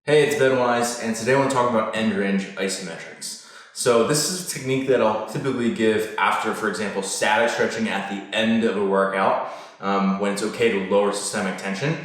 Hey, it's Ben Wise, and today I want to talk about end range isometrics. So this is a technique that I'll typically give after, for example, static stretching at the end of a workout, when it's okay to lower systemic tension.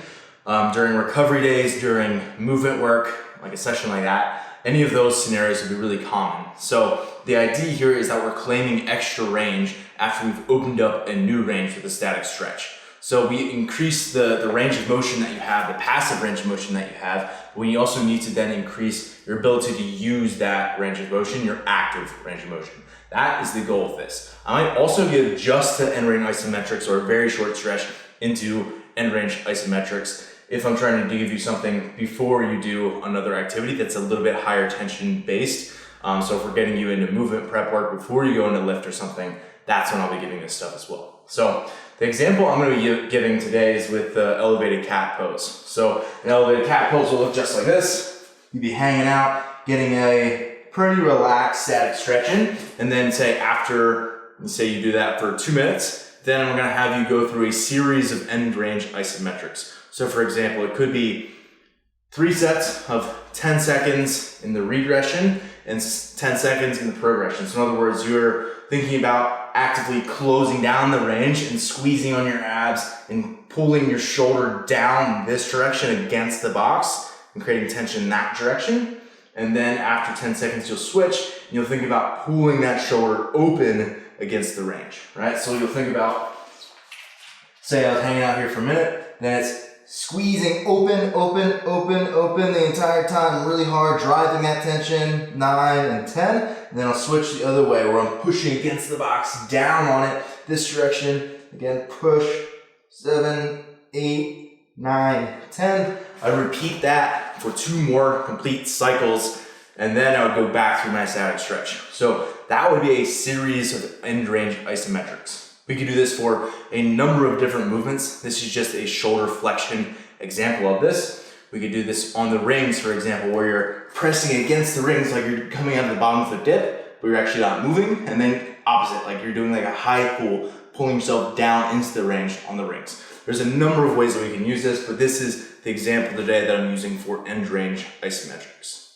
During recovery days, during movement work, like a session like that, any of those scenarios would be really common. So the idea here is that we're claiming extra range after we've opened up a new range with a static stretch. So we increase the range of motion that you have, the passive range of motion that you have, but you also need to then increase your ability to use that range of motion, your active range of motion. That is the goal of this. I might also give just the end range isometrics or a very short stretch into end range isometrics if I'm trying to give you something before you do another activity that's a little bit higher tension based. So if we're getting you into movement prep work before you go into lift or something, that's when I'll be giving this stuff as well. So the example I'm going to be giving today is with the elevated cat pose. So an elevated cat pose will look just like this. You'd be hanging out, getting a pretty relaxed static stretch in, and then say after, let's say you do that for 2 minutes, then I'm going to have you go through a series of end range isometrics. So for example, it could be 3 sets of 10 seconds in the regression and 10 seconds in the progression. So in other words, you're thinking about actively closing down the range and squeezing on your abs and pulling your shoulder down this direction against the box and creating tension in that direction. And then after 10 seconds, you'll switch and you'll think about pulling that shoulder open against the range, right? So you'll think about, say I was hanging out here for a minute, then it's squeezing open the entire time, really hard, driving that tension, 9 and 10. And then I'll switch the other way where I'm pushing against the box, down on it, this direction. Again, push, 7, 8, 9, 10. I repeat that for 2 more complete cycles, and then I would go back through my static stretch. So that would be a series of end range isometrics. We could do this for a number of different movements. This is just a shoulder flexion example of this. We could do this on the rings, for example, where you're pressing against the rings like you're coming out of the bottom of the dip, but you're actually not moving. And then opposite, like you're doing like a high pull, pulling yourself down into the range on the rings. There's a number of ways that we can use this, but this is the example today that I'm using for end range isometrics.